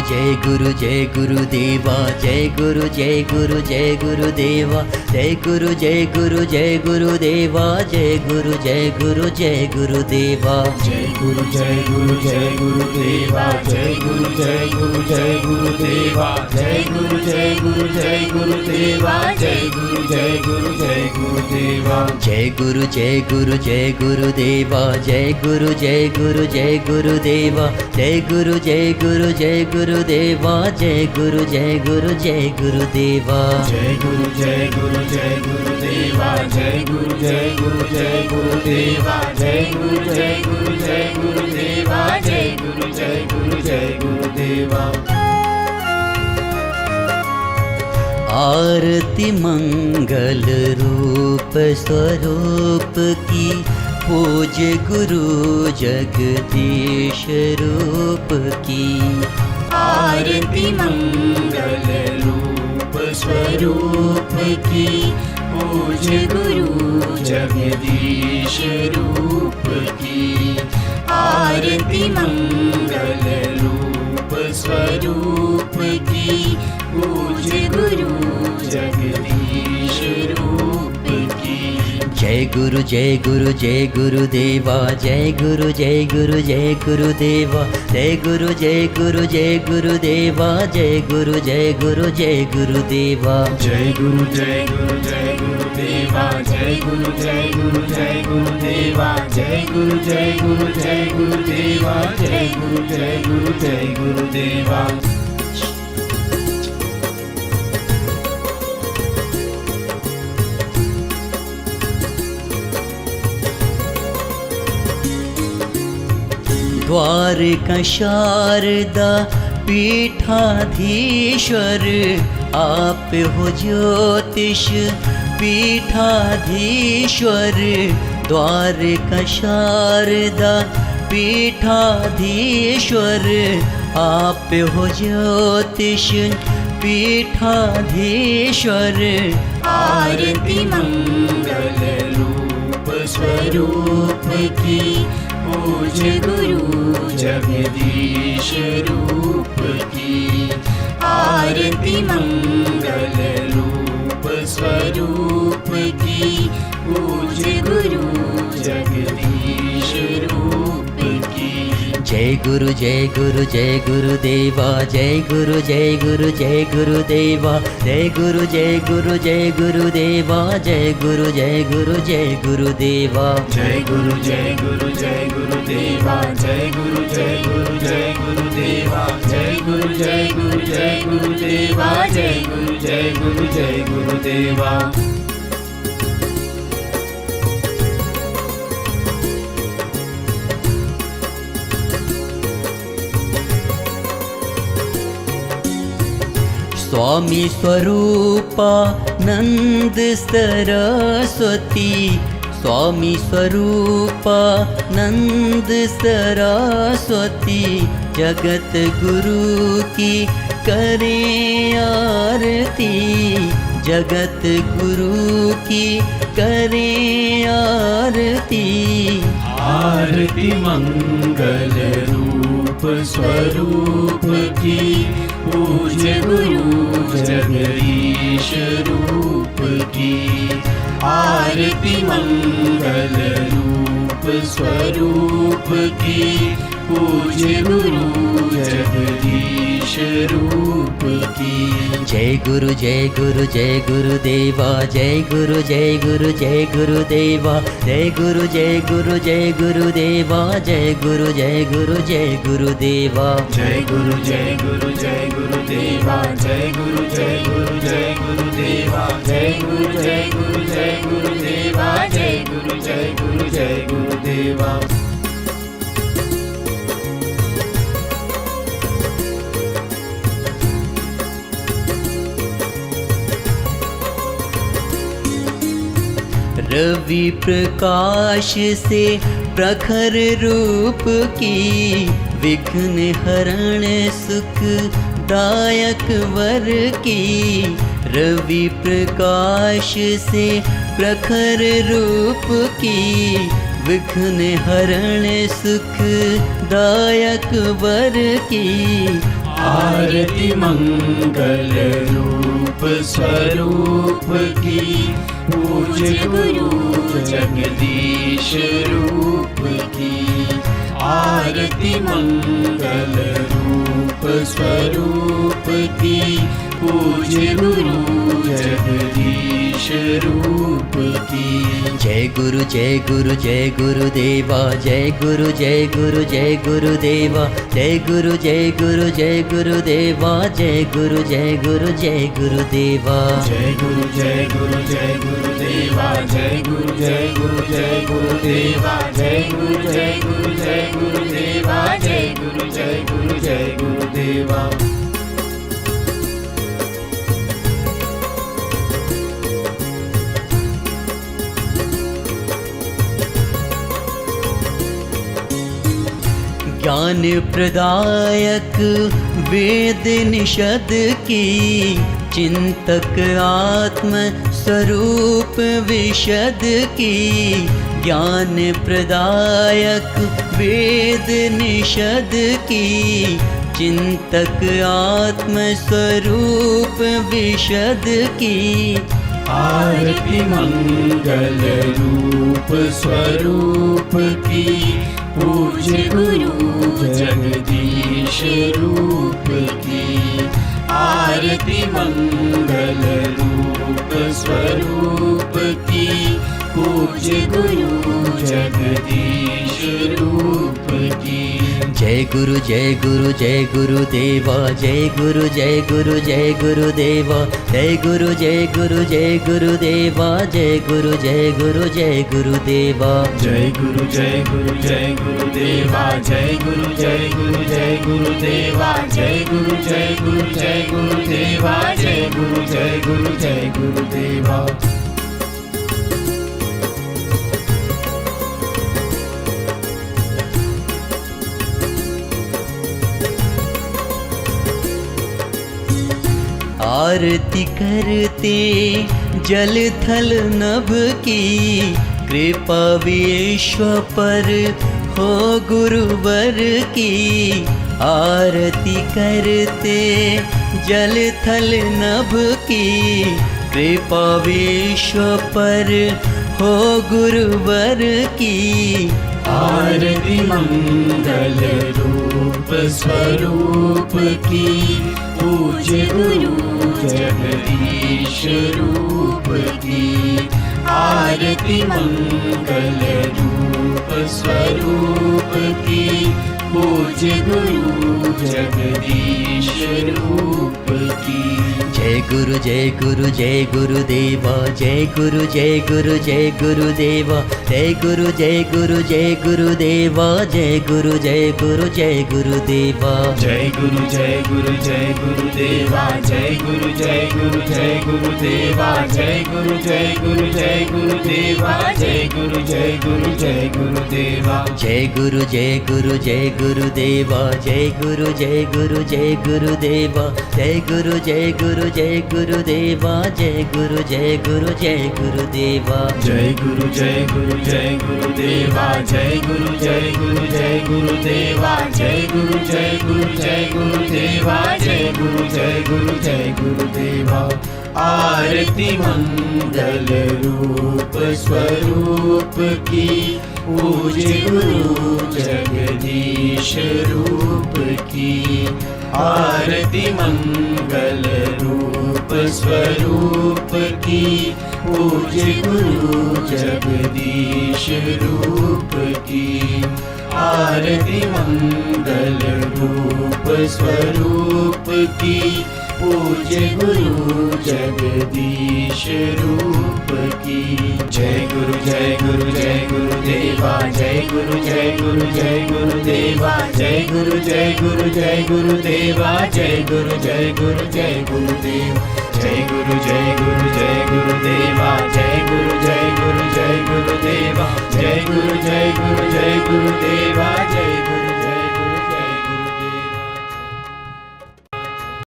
जय गुरु देवा, जय गुरु देवा, जय गुरु देवा, जय गुरु देवा, जय गुरु देवा, जय गुरु देवा, जय गुरु देवा, जय गुरु देवा, जय गुरु देवा, जय गुरु देवा, जय गुरु देवा, जय गुरु देवा, जय गुरु देवा, जय गुरु देवा, जय गुरु देवा, जय गुरु देवा, जय गुरु देवा, जय गुरु देवा। आरती मंगल रूप स्वरूप की, पूज्य गुरु जगदीश रूप की। आरती मंगल रूप स्वरूप की, पूज्य गुरु जगदीश रूप की। आरती मंगल रूप स्वरूप की, पूज्य गुरु जगदीश रूप की। जय गुरु देवा, जय गुरु देवा, जय गुरु देवा, जय गुरु देवा, जय गुरु देवा, जय गुरु देवा, जय गुरु देवा, जय गुरु देवा, जय गुरु देवा, जय गुरु देवा। द्वारका शारदा पीठाधीश्वर, आप हो ज्योतिष पीठाधीश्वर। द्वारका शारदा पीठाधीश्वर, आप हो ज्योतिष पीठाधीश्वर। आरती मंगल रूप स्वरूप की, पूज्य गुरु जगदीश रूप की। आरती मंगल रूप स्वरूप की, पूज्य गुरु जगदीश रूप की। जय गुरु देवा, जय गुरु देवा, जय गुरु देवा, जय गुरु देवा, जय गुरु देवा, जय गुरु देवा, जय गुरु देवा, जय गुरु देवा, जय गुरु देवा। स्वामी स्वरूपानंद सरस्वती, स्वामी स्वरूपानंद सरस्वती। जगत गुरु की करें आरती, जगत गुरु की करें आरती। आरती मंगल रूप स्वरूप की, पूज्य गुरु जगदीश रूप की। आरती मंगल रूप स्वरूप की, पूज्य गुरु जगदीश रूप की। जय गुरु देवा, जय गुरु देवा, जय गुरु देवा, जय गुरु देवा, जय गुरु देवा, जय गुरु देवा, जय गुरु देवा, जय गुरु देवा, जय गुरु देवा। रवि प्रकाश से प्रखर रूप की, विघ्न हरण सुख दायक वर की। रवि प्रकाश से प्रखर रूप की, विघ्न हरण सुख दायक वर की। आरती मंगल रूप स्वरूप की, पूज्य गुरु जगदीश रूप की। आरती मंगल रूप स्वरूप की, पूज्य गुरु जगदीश रूप की। जय गुरु जय गुरु जय गुरुदेवा, जय गुरु जय गुरु जय गुरुदेवा, जय गुरु जय गुरु जय गुरुदेवा, जय गुरु जय गुरु जय गुरुदेवा। जय गुरु जय गुरु जय गुरुदेवा, जय गुरु जय गुरु जय गुरुदेवा, जय गुरु जय गुरु जय गुरुदेवा, जय गुरु जय गुरु जय गुरुदेवा। ज्ञान प्रदायक वेद निषद की, चिंतक आत्म स्वरूप विशद की। ज्ञान प्रदायक वेद निषद की, चिंतक आत्म स्वरूप विशद की। आरती मंगल रूप स्वरूप की, पूज्य गुरु जगदीश रूप की। आरती मंगल रूप स्वरूप की, पूज्य गुरु जगदीश रूप की। जय गुरु जय गुरु जय गुरुदेवा, जय गुरु जय गुरु जय गुरुदेवा, जय गुरु जय गुरु जय गुरुदेवा, जय गुरु जय गुरु जय गुरुदेवा। जय गुरु जय गुरु जय गुरुदेवा, जय गुरु जय गुरु जय गुरुदेवा, जय गुरु जय गुरु जय गुरुदेवा, जय गुरु जय गुरु जय गुरुदेवा। आरती करते जल थल नभ की, कृपा विश्व पर हो गुरुवर की। आरती करते जल थल नभ की, कृपा विश्व पर हो गुरुवर की। आरती मंगल रूप स्वरूप की, पूज्य गुरु जगदीश रूप की। आरती मंगल रूप स्वरूप की, पूज्य गुरु जगदीश रूप की। जय गुरु जय गुरु जय गुरुदेवा, जय गुरु जय गुरु जय गुरुदेवा, जय गुरु जय गुरु जय गुरुदेवा, जय गुरु जय गुरु जय गुरुदेवा। जय गुरु जय गुरु जय गुरुदेवा, जय गुरु जय गुरु जय गुरुदेवा, जय गुरु जय गुरु जय गुरुदेवा, जय गुरु जय गुरु जय गुरुदेवा। जय गुरु जय गुरु जय गुरुदेवा, जय गुरु जय गुरु जय गुरुदेवा, जय गुरु जय गुरु जय गुरुदेवा, जय गुरु जय गुरु जय गुरुदेवा। जय गुरु जय गुरु जय गुरुदेवा, जय गुरु जय गुरु जय गुरुदेवा, जय गुरु जय गुरु जय गुरुदेवा, जय गुरु जय गुरु जय गुरुदेवा। आरती मंगल रूप स्वरूप की, पूज्य गुरु जगदीश रूप की। आरती मंगल रूप स्वरूप की, पूज्य गुरु जगदीश रूप की। आरती मंगल रूप स्वरूप की, पूज्य गुरु जगदीश रूप की। जय गुरु जय गुरु जय गुरुदेवा, जय गुरु जय गुरु जय गुरुदेवा, जय गुरु जय गुरु जय गुरुदेवा, जय गुरु जय गुरु जय गुरुदेवा। जय गुरु जय गुरु जय गुरुदेवा, जय गुरु जय गुरु जय गुरुदेवा, जय गुरु जय गुरु जय गुरुदेवा, जय गुरु